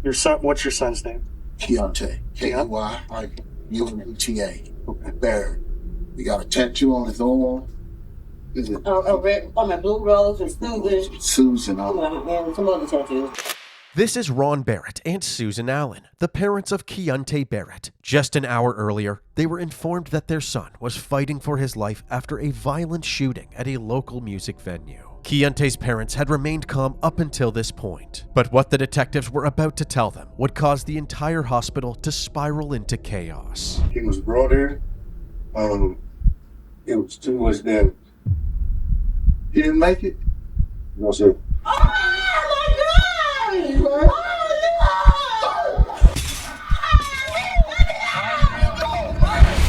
Your son, what's your son's name? Keyundta. Keyundta Barrett. He got a tattoo on his arm. Is it? Red, on Blue Rose and Susan. Susan. And some other tattoos. This is Ron Barrett and Susan Allen, the parents of Keyundta Barrett. Just an hour earlier, they were informed that their son was fighting for his life after a violent shooting at a local music venue. Keyunta's parents had remained calm up until this point, but what the detectives were about to tell them would cause the entire hospital to spiral into chaos. He was brought in. It was too much damage. He didn't make it? No, sir.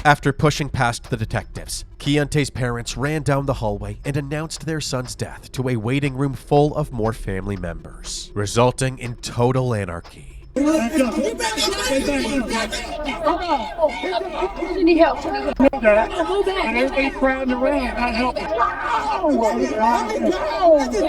After pushing past the detectives, Keyunta's parents ran down the hallway and announced their son's death to a waiting room full of more family members, resulting in total anarchy.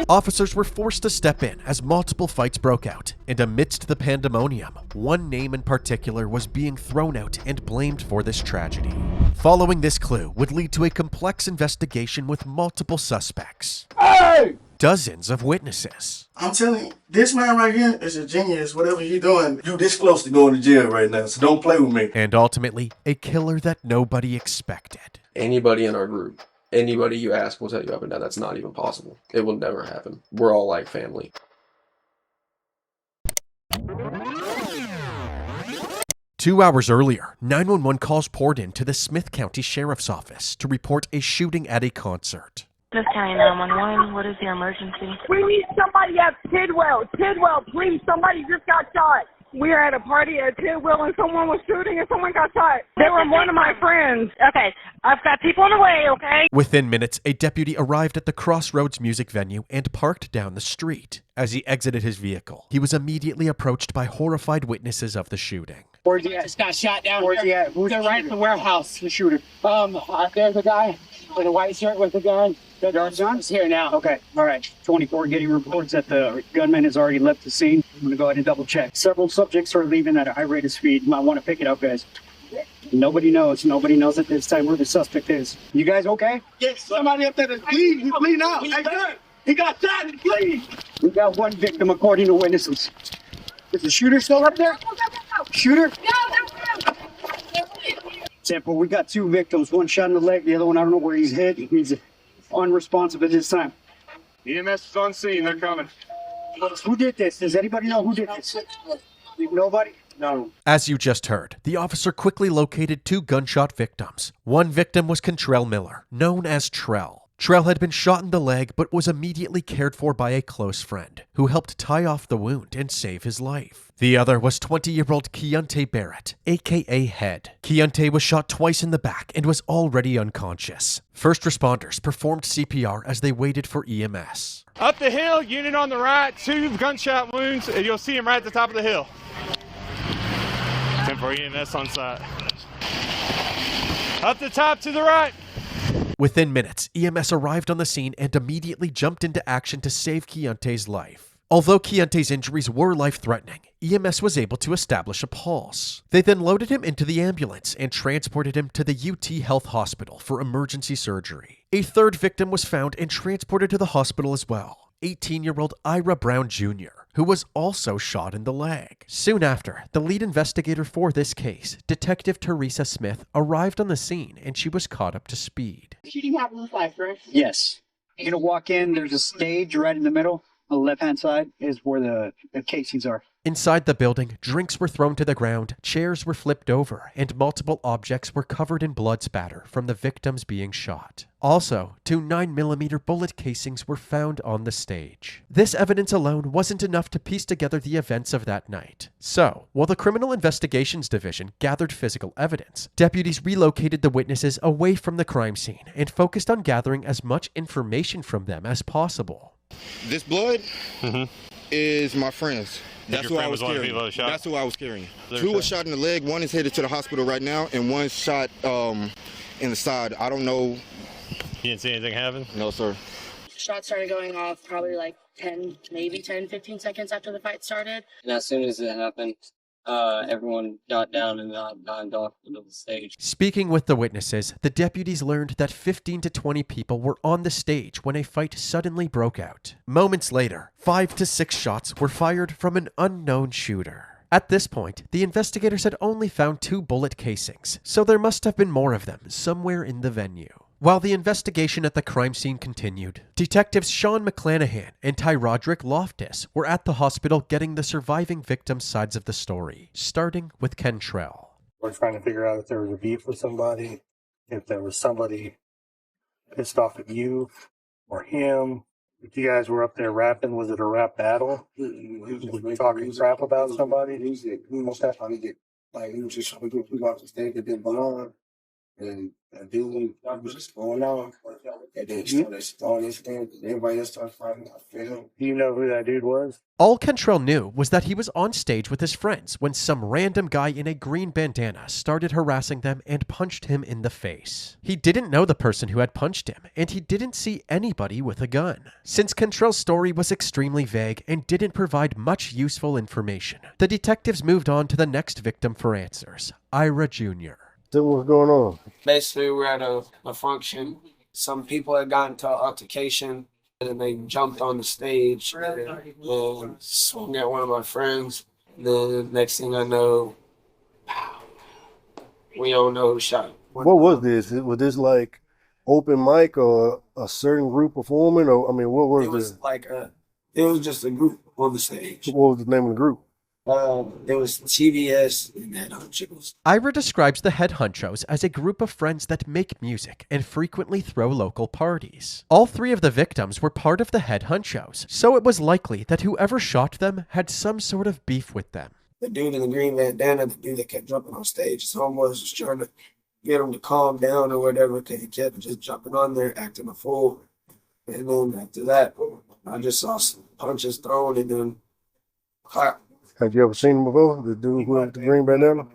Officers were forced to step in as multiple fights broke out, and amidst the pandemonium, one name in particular was being thrown out and blamed for this tragedy. Following this clue would lead to a complex investigation with multiple suspects. Hey! Dozens of witnesses. I'm telling you, this man right here is a genius. Whatever he's doing, you this close to going to jail right now, so don't play with me. And ultimately, a killer that nobody expected. Anybody in our group, anybody you ask will tell you up and down that's not even possible. It will never happen. We're all like family. Two hours earlier, 911 calls poured in to the Smith County Sheriff's Office to report a shooting at a concert. Smith County 911, what is the emergency? We need somebody at Tidwell. Tidwell, please, somebody just got shot. We are at a party at Tidwell and someone was shooting and someone got shot. They were one of my friends. Okay, I've got people on the way, okay? Within minutes, a deputy arrived at the Crossroads music venue and parked down the street. As he exited his vehicle, he was immediately approached by horrified witnesses of the shooting. Where's he at? Just got shot down. Where's he at? They're right at the warehouse, the shooter. There's a guy with a white shirt with a gun. The gun's here now. Okay, all right. 24 getting reports that the gunman has already left the scene. I'm going to go ahead and double check. Several subjects are leaving at a high rate of speed. You might want to pick it up, guys. Nobody knows. Nobody knows at this time where the suspect is. You guys okay? Yes, somebody up there that's bleeding. He's bleeding out. Hey, sir, he got shot and bleeding. We got one victim according to witnesses. Is the shooter still up there? Shooter? Sample, we got two victims. One shot in the leg, the other one, I don't know where he's hit. He's unresponsive at this time. EMS is on scene. They're coming. Who did this? Does anybody know who did this? Nobody? No. As you just heard, the officer quickly located two gunshot victims. One victim was Contrell Miller, known as Trell. Trell had been shot in the leg but was immediately cared for by a close friend, who helped tie off the wound and save his life. The other was 20-year-old Keyundta Barrett, aka Head. Keyundta was shot twice in the back and was already unconscious. First responders performed CPR as they waited for EMS. Up the hill, unit on the right, 2 gunshot wounds, and you'll see him right at the top of the hill. 10 for EMS on site. Up the top to the right. Within minutes, EMS arrived on the scene and immediately jumped into action to save Keyunta's life. Although Keyunta's injuries were life-threatening, EMS was able to establish a pulse. They then loaded him into the ambulance and transported him to the UT Health Hospital for emergency surgery. A third victim was found and transported to the hospital as well, 18-year-old Ira Brown Jr., who was also shot in the leg. Soon after, the lead investigator for this case, Detective Teresa Smith, arrived on the scene and she was caught up to speed. Shooting happened in 5, correct? Yes. You're going to walk in, there's a stage right in the middle. On the left-hand side is where the casings are. Inside the building, drinks were thrown to the ground, chairs were flipped over, and multiple objects were covered in blood spatter from the victims being shot. Also, 2 9mm bullet casings were found on the stage. This evidence alone wasn't enough to piece together the events of that night. So, while the Criminal Investigations Division gathered physical evidence, deputies relocated the witnesses away from the crime scene and focused on gathering as much information from them as possible. This blood is my friend's. That's who I was carrying. That's who I was carrying. 2 was shot in the leg. 1 is headed to the hospital right now, and 1 shot in the side. I don't know. You didn't see anything happen? No, sir. Shots started going off probably like 10, 15 seconds after the fight started. And as soon as it happened, everyone got down and got off the stage. Speaking with the witnesses, the deputies learned that 15 to 20 people were on the stage when a fight suddenly broke out. Moments later, 5 to 6 shots were fired from an unknown shooter. At this point, the investigators had only found 2 bullet casings, so there must have been more of them somewhere in the venue. While the investigation at the crime scene continued, detectives Sean McClanahan and Ty Roderick Loftus were at the hospital getting the surviving victims' sides of the story, starting with Kentrell. We're trying to figure out if there was a beef with somebody, if there was somebody pissed off at you or him. If you guys were up there rapping, was it a rap battle? Were you talking crap about somebody? Most definitely get, like, we were just trying to get people off the stage that didn't belong. And dude was just going on. And then started throwing his thing. Everybody else started fighting. I feel. Do you know who that dude was? All Kentrell knew was that he was on stage with his friends when some random guy in a green bandana started harassing them and punched him in the face. He didn't know the person who had punched him, and he didn't see anybody with a gun. Since Kentrell's story was extremely vague and didn't provide much useful information, the detectives moved on to the next victim for answers, Ira Jr. So what's going on? Basically, we're at a function. Some people had gotten into an altercation, and they jumped on the stage and swung at one of my friends. Then next thing I know, we don't know who shot. What was this? Was this like open mic or a certain group performing? Or I mean, what was this? It was just a group on the stage. What was the name of the group? It was TVS and Head Hunchos. Ira describes the Head Hunchos as a group of friends that make music and frequently throw local parties. All 3 of the victims were part of the Head Hunchos, so it was likely that whoever shot them had some sort of beef with them. The dude in the green bandana, the dude that kept jumping on stage, someone was just trying to get him to calm down or whatever, because he kept just jumping on there, acting a fool. And then after that, I just saw some punches thrown and then clap. Have you ever seen him before? The dude with the green bandana?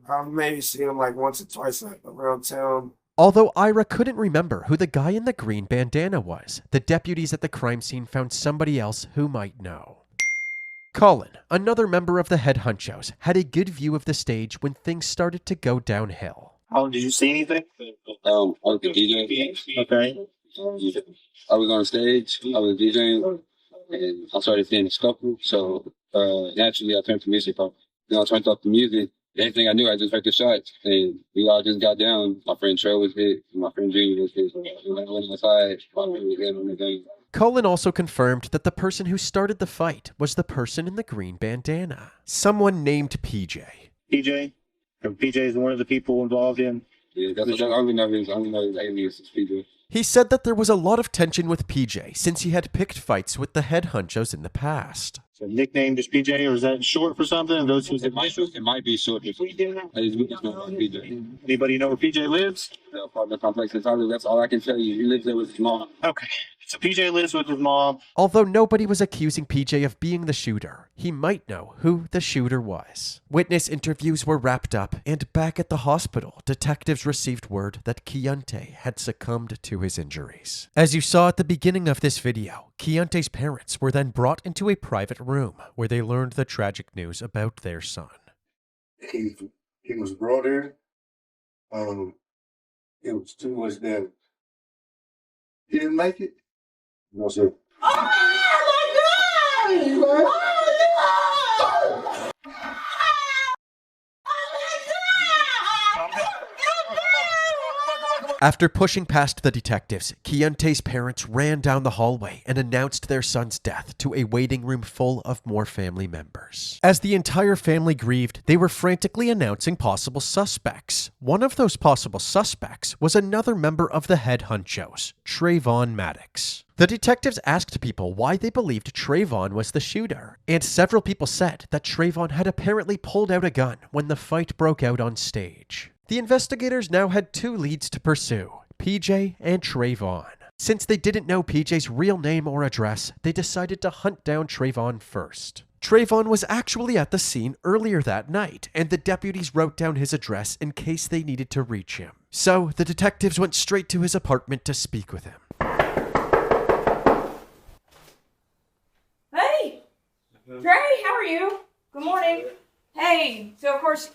I've maybe seen him like once or twice around town. Although Ira couldn't remember who the guy in the green bandana was, the deputies at the crime scene found somebody else who might know. Colin, another member of the Head Hunchos, had a good view of the stage when things started to go downhill. Oh, did you see anything? I was the DJ. Okay. I was on stage. I was DJing, and I started seeing a scuffle. So naturally, I turned to music. I turned off the music. The next thing I knew, I just heard the shots, and we all just got down. My friend Trey was hit. My friend Junior was hit. We went outside. My friend was in on the game. Colin also confirmed that the person who started the fight was the person in the green bandana, someone named PJ. PJ? PJ is one of the people involved in? Yeah, that's what I only know his alias is PJ. He said that there was a lot of tension with PJ since he had picked fights with the Head Hunchos in the past. So nickname just PJ, or is that short for something? Those who's it might be short. PJ. Anybody know where PJ lives? The apartment complex in Tyler. That's all I can tell you. He lives there with his mom. Okay. So PJ lives with his mom. Although nobody was accusing PJ of being the shooter, he might know who the shooter was. Witness interviews were wrapped up, and back at the hospital, detectives received word that Keyundta had succumbed to his injuries. As you saw at the beginning of this video, Keyunta's parents were then brought into a private room where they learned the tragic news about their son. He was brought in. It was too much damage. He didn't make it. No, sir. After pushing past the detectives, Keyunta's parents ran down the hallway and announced their son's death to a waiting room full of more family members. As the entire family grieved, they were frantically announcing possible suspects. One of those possible suspects was another member of the Head Hunchos, Treyvon Maddox. The detectives asked people why they believed Trayvon was the shooter, and several people said that Trayvon had apparently pulled out a gun when the fight broke out on stage. The investigators now had 2 leads to pursue, PJ and Trayvon. Since they didn't know PJ's real name or address, they decided to hunt down Trayvon first. Trayvon was actually at the scene earlier that night, and the deputies wrote down his address in case they needed to reach him. So the detectives went straight to his apartment to speak with him. Trey, how are you? Good morning. Hey, so of course,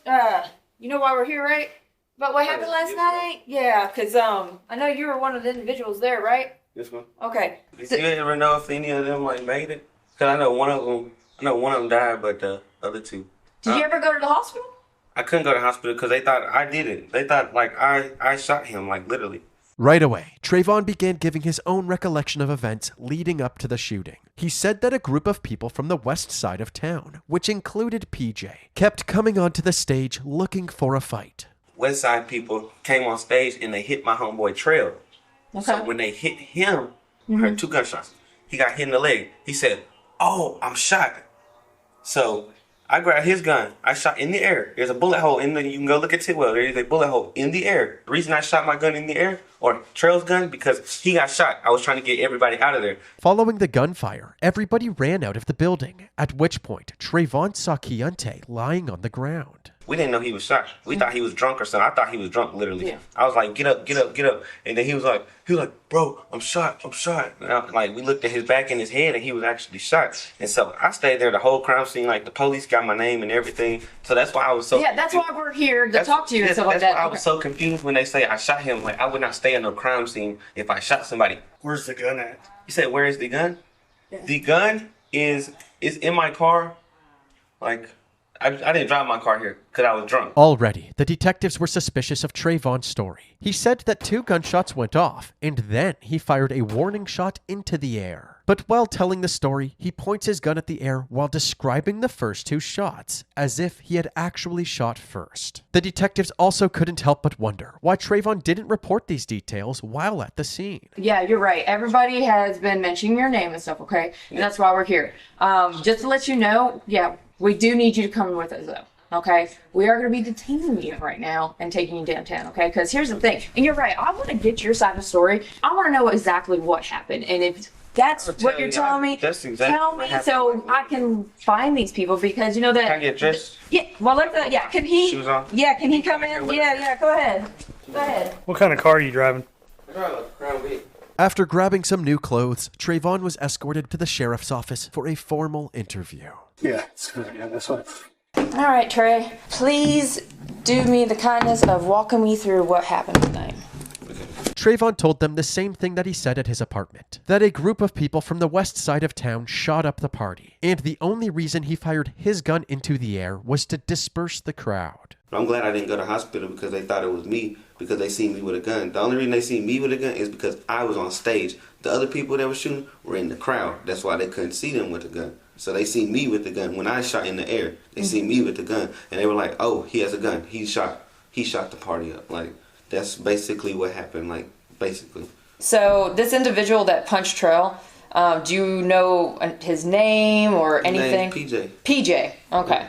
you know why we're here, right? About what happened last night? Yeah, because I know you were one of the individuals there, right? Yes, ma'am. Okay. Did you ever know if any of them like made it? Cause I know one of them died, but the other two. Did you ever go to the hospital? I couldn't go to the hospital because they thought I did it. They thought like I shot him, like literally. Right away, Trayvon began giving his own recollection of events leading up to the shooting. He said that a group of people from the west side of town, which included PJ, kept coming onto the stage looking for a fight. West side people came on stage and they hit my homeboy Trail. Okay. So when they hit him, I heard 2 gunshots. He got hit in the leg. He said, "Oh, I'm shot." So I grabbed his gun. I shot in the air. There's a bullet hole in the, you can go look at Tidwell. There is a bullet hole in the air. The reason I shot my gun in the air, or Trail's gun, because he got shot. I was trying to get everybody out of there. Following the gunfire, everybody ran out of the building, at which point Trayvon saw Keyundta lying on the ground. We didn't know he was shot. We thought he was drunk or something. I thought he was drunk, literally. Yeah. I was like, get up, get up, get up. And then he was like, bro, I'm shot, I'm shot. And we looked at his back and his head and he was actually shot. And so I stayed there the whole crime scene. Like the police got my name and everything. So that's why I was so Yeah, that's why we're here to talk to you and stuff like that. That's why I was so confused when they say I shot him. Like I would not stay in no crime scene if I shot somebody. Where's the gun at? You said, where is the gun? Yeah. The gun is in my car. Like, I didn't drive my car here because I was drunk. Already, the detectives were suspicious of Trayvon's story. He said that 2 gunshots went off, and then he fired a warning shot into the air. But while telling the story, he points his gun at the air while describing the first 2 shots, as if he had actually shot first. The detectives also couldn't help but wonder why Trayvon didn't report these details while at the scene. Yeah, you're right. Everybody has been mentioning your name and stuff, okay? And that's why we're here. Just to let you know, yeah, we do need you to come with us, though, okay? We are going to be detaining you right now and taking you downtown, okay? Because here's the thing, and you're right, I want to get your side of the story. I want to know exactly what happened, and if that's what you're telling me, tell me so I can find these people, because you know that... Can I get dressed? Yeah, well, yeah, can he... Shoes on? Yeah, can he come in? Yeah, go ahead. Go ahead. What kind of car are you driving? I drive a Crown Vic. After grabbing some new clothes, Trayvon was escorted to the sheriff's office for a formal interview. Yeah, that's what. All right, Trey, please do me the kindness of walking me through what happened tonight. Trayvon told them the same thing that he said at his apartment, that a group of people from the west side of town shot up the party, and the only reason he fired his gun into the air was to disperse the crowd. I'm glad I didn't go to hospital because they thought it was me, because they seen me with a gun. The only reason they seen me with a gun is because I was on stage. The other people that were shooting were in the crowd. That's why they couldn't see them with the gun. So they seen me with the gun. When I shot in the air, they seen me with the gun, and they were like, "Oh, he has a gun. He shot the party up." Like, that's basically what happened. Like, basically. So this individual that punched Trail, do you know his name or anything? His name, PJ. PJ. Okay.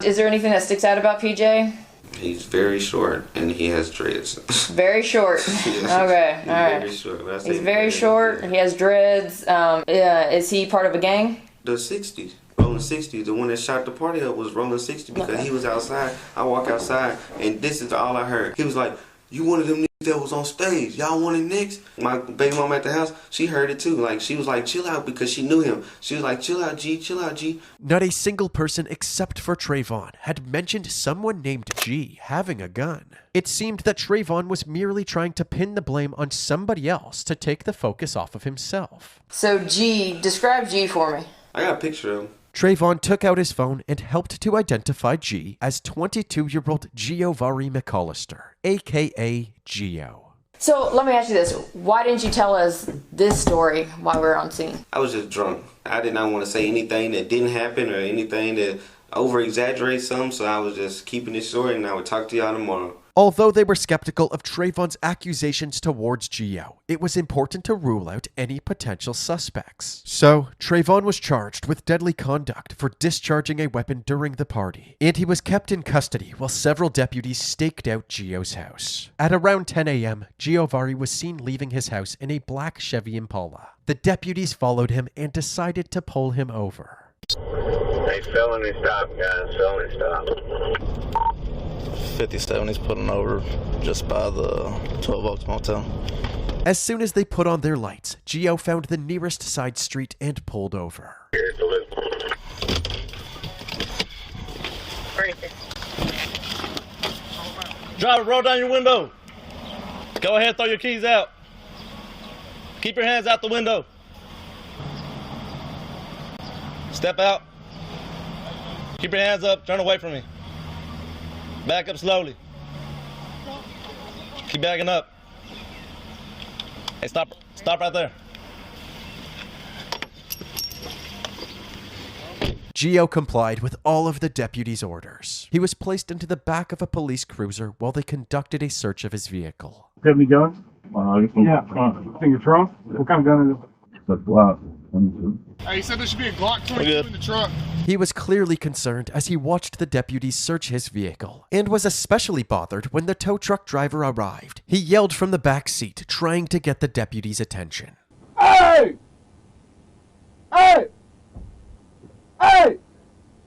Is there anything that sticks out about PJ? He's very short and he has dreads. Very short. Okay. All right. Very short. He's very short. He has dreads. Is he part of a gang? The 60s. Rolling 60s. The one that shot the party up was Rolling 60 because he was outside. I walk outside and this is all I heard. He was like, "You one of them niggas that was on stage. Y'all want it next?" My baby mama at the house, she heard it too. Like, she was like, "Chill out," because she knew him. She was like, "Chill out, G, chill out, G." Not a single person except for Trayvon had mentioned someone named G having a gun. It seemed that Trayvon was merely trying to pin the blame on somebody else to take the focus off of himself. So G, describe G for me. I got a picture of him. Trayvon took out his phone and helped to identify G as 22-year-old Giovari McAllister, a.k.a. Gio. So let me ask you this. Why didn't you tell us this story while we were on scene? I was just drunk. I did not want to say anything that didn't happen or anything that over-exaggerate something, so I was just keeping it short, and I would talk to y'all tomorrow. Although they were skeptical of Trayvon's accusations towards Gio, it was important to rule out any potential suspects. So, Trayvon was charged with deadly conduct for discharging a weapon during the party, and he was kept in custody while several deputies staked out Gio's house. At around 10 a.m., Giovari was seen leaving his house in a black Chevy Impala. The deputies followed him and decided to pull him over. Hey, felony stop, guys, felony stop. 57, he's pulling over just by the 12 Oaks Motel. As soon as they put on their lights, Gio found the nearest side street and pulled over. Here's the list. Driver, roll down your window. Go ahead, throw your keys out. Keep your hands out the window. Step out. Keep your hands up. Turn away from me. Back up slowly. Keep backing up. Hey, stop right there. Gio complied with all of the deputy's orders. He was placed into the back of a police cruiser while they conducted a search of his vehicle. Have any guns? Yeah. In your trunk? What kind of gun is it? It's a Glock. Hey, he said there should be a Glock 22 in the truck. He was clearly concerned as he watched the deputies search his vehicle, and was especially bothered when the tow truck driver arrived. He yelled from the back seat, trying to get the deputies' attention. Hey! Hey! Hey!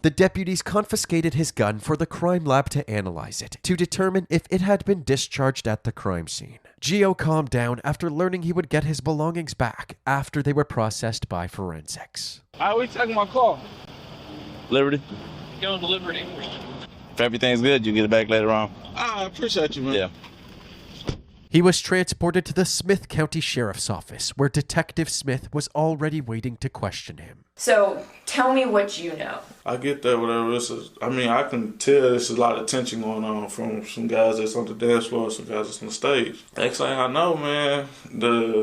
The deputies confiscated his gun for the crime lab to analyze it, to determine if it had been discharged at the crime scene. Gio calmed down after learning he would get his belongings back after they were processed by forensics. I always check my car. Liberty. Going to Liberty. If everything's good, you get it back later on. I appreciate you, man. Yeah. He was transported to the Smith County Sheriff's Office, where Detective Smith was already waiting to question him. So, tell me what you know. I get that, whatever. I can tell there's a lot of tension going on from some guys that's on the dance floor and some guys that's on the stage. Next thing I know, man,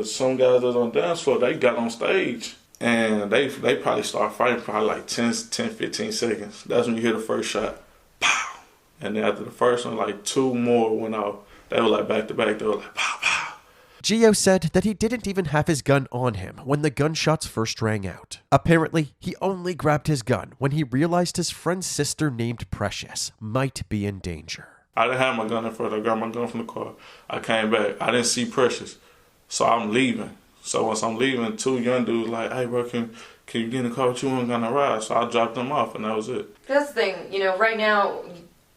some guys that's on the dance floor, they got on stage. And they probably start fighting for like 10, 15 seconds. That's when you hear the first shot. Pow! And then after the first one, like 2 more went off. They were like back to back. They were like pow, pow. Gio said that he didn't even have his gun on him when the gunshots first rang out. Apparently, he only grabbed his gun when he realized his friend's sister named Precious might be in danger. I didn't have my gun in front. I got my gun from the car. I came back. I didn't see Precious. So I'm leaving. So once I'm leaving, 2 young dudes like, hey, bro, can you get in the car with you? I'm going to ride. So I dropped them off, and that was it. That's the thing, right now,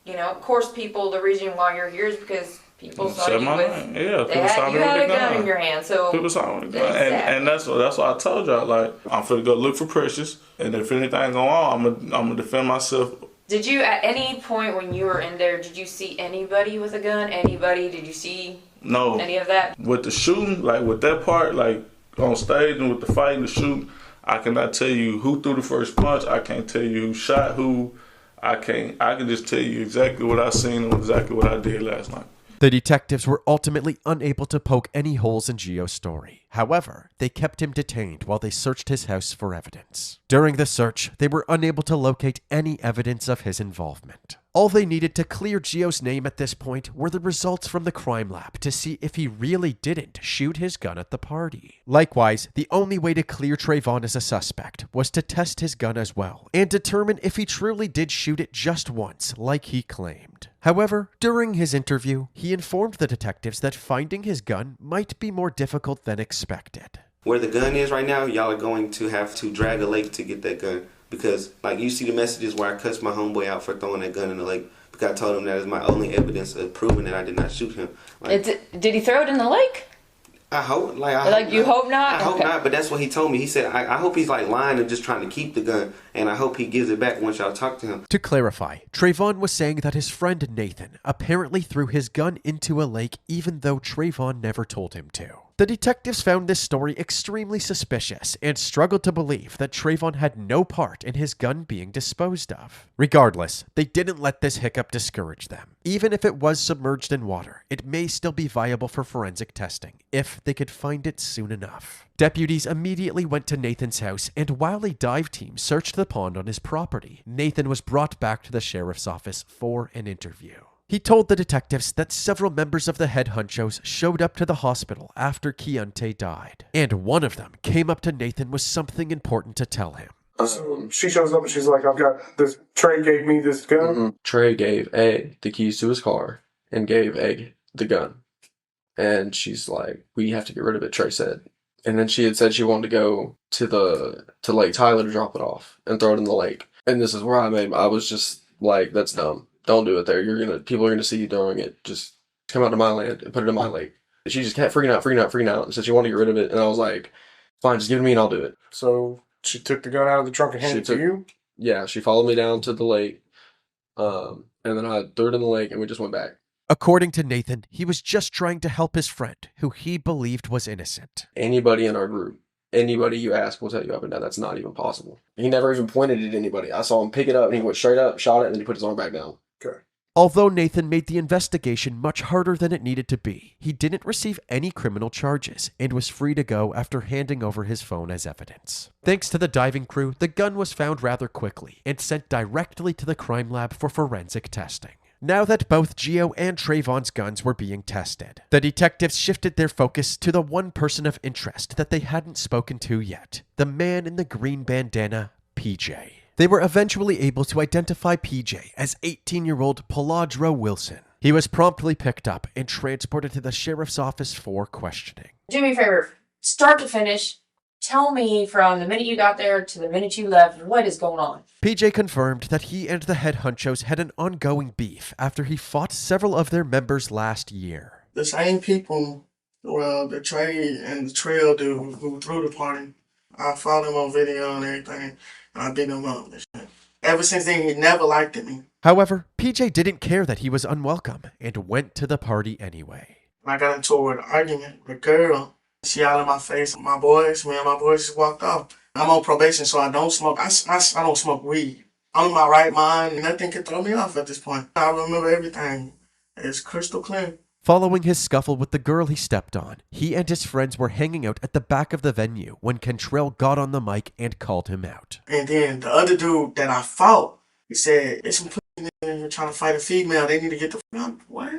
of course the reason why you're here is because people saw you with, you had a gun in your hand, so people saw me, and that's why I told y'all, like, I'm finna go look for Precious, and if anything go on, I'm gonna defend myself. Did you, at any point when you were in there, did you see anybody with a gun? Did you see any of that? With the shooting, like with that part, like on stage and with the fighting, the shooting, I cannot tell you who threw the first punch. I can't tell you who shot who. I can just tell you exactly what I seen and exactly what I did last night. The detectives were ultimately unable to poke any holes in Gio's story. However, they kept him detained while they searched his house for evidence. During the search, they were unable to locate any evidence of his involvement. All they needed to clear Gio's name at this point were the results from the crime lab to see if he really didn't shoot his gun at the party. Likewise, the only way to clear Trayvon as a suspect was to test his gun as well and determine if he truly did shoot it just once, like he claimed. However, during his interview, he informed the detectives that finding his gun might be more difficult than expected. Where the gun is right now, y'all are going to have to drag a lake to get that gun. Because, like, you see the messages where I cussed my homeboy out for throwing that gun in the lake. Because I told him that is my only evidence of proving that I did not shoot him. Like, did he throw it in the lake? I hope. Hope not? I hope not, but that's what he told me. He said, I hope he's, like, lying and just trying to keep the gun. And I hope he gives it back once y'all talk to him. To clarify, Trayvon was saying that his friend Nathan apparently threw his gun into a lake even though Trayvon never told him to. The detectives found this story extremely suspicious and struggled to believe that Trayvon had no part in his gun being disposed of. Regardless, they didn't let this hiccup discourage them. Even if it was submerged in water, it may still be viable for forensic testing if they could find it soon enough. Deputies immediately went to Nathan's house, and while a dive team searched the pond on his property, Nathan was brought back to the sheriff's office for an interview. He told the detectives that several members of the head honchos showed up to the hospital after Keyundta died, and one of them came up to Nathan with something important to tell him. She shows up and she's like, I've got this, Trey gave me this gun. Trey gave Egg the keys to his car and gave Egg the gun. And she's like, we have to get rid of it, Trey said. And then she had said she wanted to go to Lake Tyler to drop it off and throw it in the lake. And this is where I was just like, that's dumb. Don't do it there. People are gonna see you throwing it. Just come out to my land and put it in my lake. She just kept freaking out, and said she wanted to get rid of it. And I was like, fine, just give it to me and I'll do it. So she took the gun out of the trunk and handed it to you? Yeah, she followed me down to the lake, and then I threw it in the lake and we just went back. According to Nathan, he was just trying to help his friend, who he believed was innocent. Anybody in our group, anybody you ask will tell you up and down that's not even possible. He never even pointed it at anybody. I saw him pick it up and he went straight up, shot it, and then he put his arm back down. Okay. Although Nathan made the investigation much harder than it needed to be, he didn't receive any criminal charges and was free to go after handing over his phone as evidence. Thanks to the diving crew, the gun was found rather quickly and sent directly to the crime lab for forensic testing. Now that both Gio and Trayvon's guns were being tested, the detectives shifted their focus to the one person of interest that they hadn't spoken to yet, the man in the green bandana, PJ. They were eventually able to identify PJ as 18-year-old Peladro Wilson. He was promptly picked up and transported to the sheriff's office for questioning. Do me a favor, start to finish, tell me from the minute you got there to the minute you left, what is going on? PJ confirmed that he and the head honchos had an ongoing beef after he fought several of their members last year. The same people, well, the Trey and the Trail dude who threw the party, I followed him on video and everything, and I beat him up and shit. Ever since then, he never liked me. However, PJ didn't care that he was unwelcome and went to the party anyway. I got into an argument with a girl. She yelled in my face. Me and my boys just walked off. I'm on probation, so I don't smoke. I don't smoke weed. I'm in my right mind, and nothing can throw me off at this point. I remember everything. It's crystal clear. Following his scuffle with the girl he stepped on, he and his friends were hanging out at the back of the venue when Cantrell got on the mic and called him out. And then the other dude that I fought, he said, "It's some pussy in here trying to fight a female. They need to get the f*** out." What?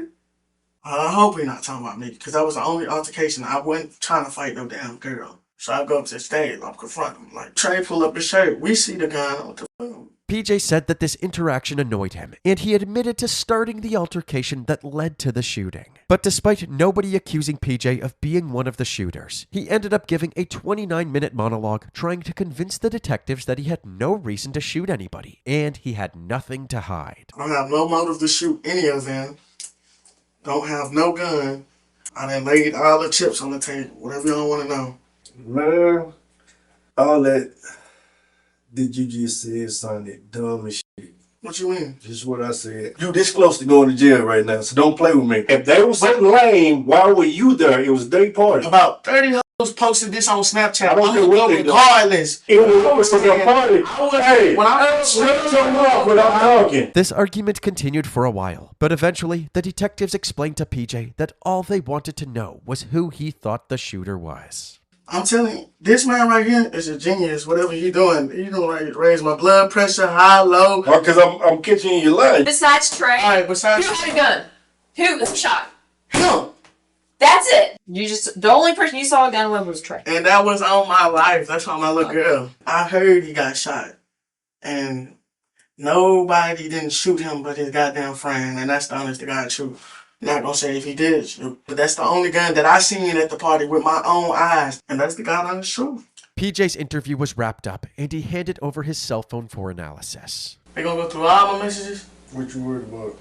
I hope he's not talking about me, because that was the only altercation. I wasn't trying to fight no damn girl. So I go up to the stage, I'm confronting him. Like, Trey, pull up his shirt. We see the gun. What the fuck? PJ said that this interaction annoyed him, and he admitted to starting the altercation that led to the shooting. But despite nobody accusing PJ of being one of the shooters, he ended up giving a 29-minute monologue trying to convince the detectives that he had no reason to shoot anybody, and he had nothing to hide. I don't have no motive to shoot any of them. Don't have no gun. I done laid all the chips on the table. Whatever y'all want to know. Man, all that you just said sounded dumb as shit. What you mean? Just what I said. You this close to going to jail right now, so don't play with me. If they was something lame, why were you there? It was their party. About 30 hoes posted this on Snapchat. I don't care what they do. Regardless. It was a party. Hey, when I shut your mouth without talking. This argument continued for a while, but eventually the detectives explained to PJ that all they wanted to know was who he thought the shooter was. I'm telling you, this man right here is a genius. Whatever he doing like raise my blood pressure high, low. Because I'm catching your line. Besides Trey, all right, besides who had a gun? Who shot? Him. That's it. The only person you saw a gun with was Trey. And that was on my life. That's on my little girl. I heard he got shot. And nobody didn't shoot him but his goddamn friend. And that's the honest to God truth. Not gonna say if he did shoot, but that's the only gun that I seen at the party with my own eyes. And that's the God honest truth. PJ's interview was wrapped up, and he handed over his cell phone for analysis. They gonna go through all my messages? What you worried about?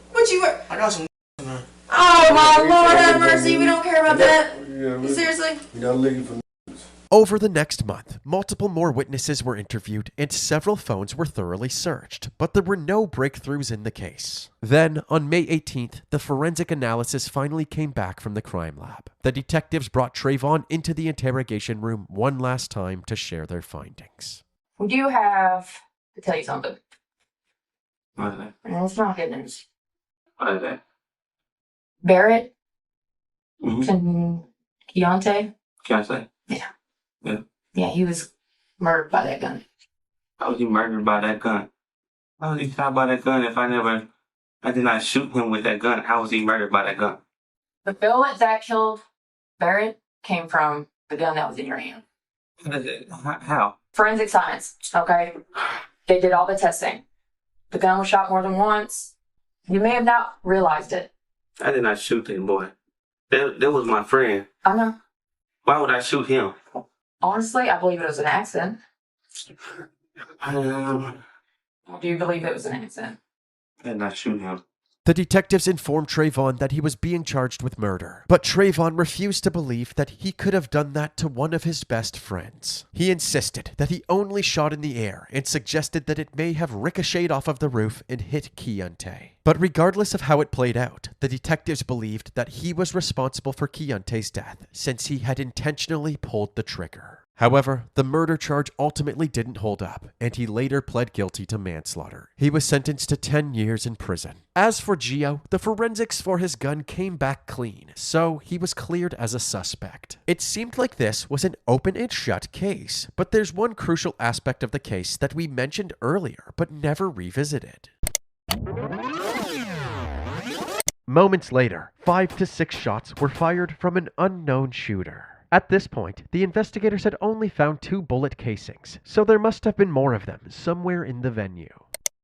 I got some in there. Oh my Lord have mercy, we don't care about that. Yeah, Seriously? You're not looking for. Over the next month, multiple more witnesses were interviewed and several phones were thoroughly searched, but there were no breakthroughs in the case. Then, on May 18th, the forensic analysis finally came back from the crime lab. The detectives brought Trayvon into the interrogation room one last time to share their findings. We do have to tell you something. What is that? And it's not good news. What is that? Barrett Mm-hmm. and Keyundta. Keyundta? Yeah. Yeah. Yeah, he was murdered by that gun. How was he murdered by that gun? How was he shot by that gun if I did not shoot him with that gun? How was he murdered by that gun? The bullet that killed Barrett came from the gun that was in your hand. How? Forensic science, okay? They did all the testing. The gun was shot more than once. You may have not realized it. I did not shoot that boy. That was my friend. I know. Why would I shoot him? Honestly, I believe it was an accident. I Do you believe it was an accident? did not shoot him. The detectives informed Trayvon that he was being charged with murder, but Trayvon refused to believe that he could have done that to one of his best friends. He insisted that he only shot in the air and suggested that it may have ricocheted off of the roof and hit Keyundta. But regardless of how it played out, the detectives believed that he was responsible for Keyunta's death since he had intentionally pulled the trigger. However, the murder charge ultimately didn't hold up, and he later pled guilty to manslaughter. He was sentenced to 10 years in prison. As for Gio, the forensics for his gun came back clean, so he was cleared as a suspect. It seemed like this was an open and shut case, but there's one crucial aspect of the case that we mentioned earlier but never revisited. Moments later, 5 to 6 shots were fired from an unknown shooter. At this point, the investigators had only found 2 bullet casings, so there must have been more of them somewhere in the venue.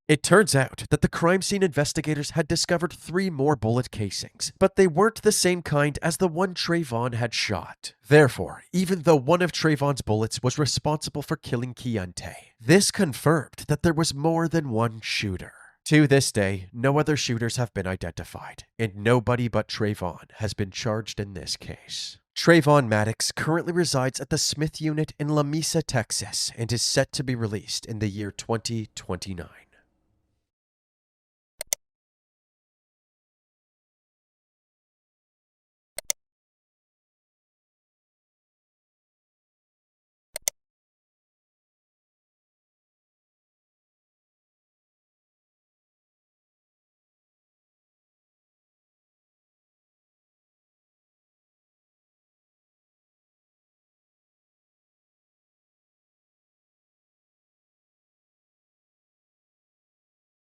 It turns out that the crime scene investigators had discovered 3 more bullet casings, but they weren't the same kind as the one Trayvon had shot. Therefore, even though one of Trayvon's bullets was responsible for killing Keyundta, this confirmed that there was more than one shooter. To this day, no other shooters have been identified, and nobody but Trayvon has been charged in this case. Treyvon Maddox currently resides at the Smith Unit in La Mesa, Texas, and is set to be released in the year 2029.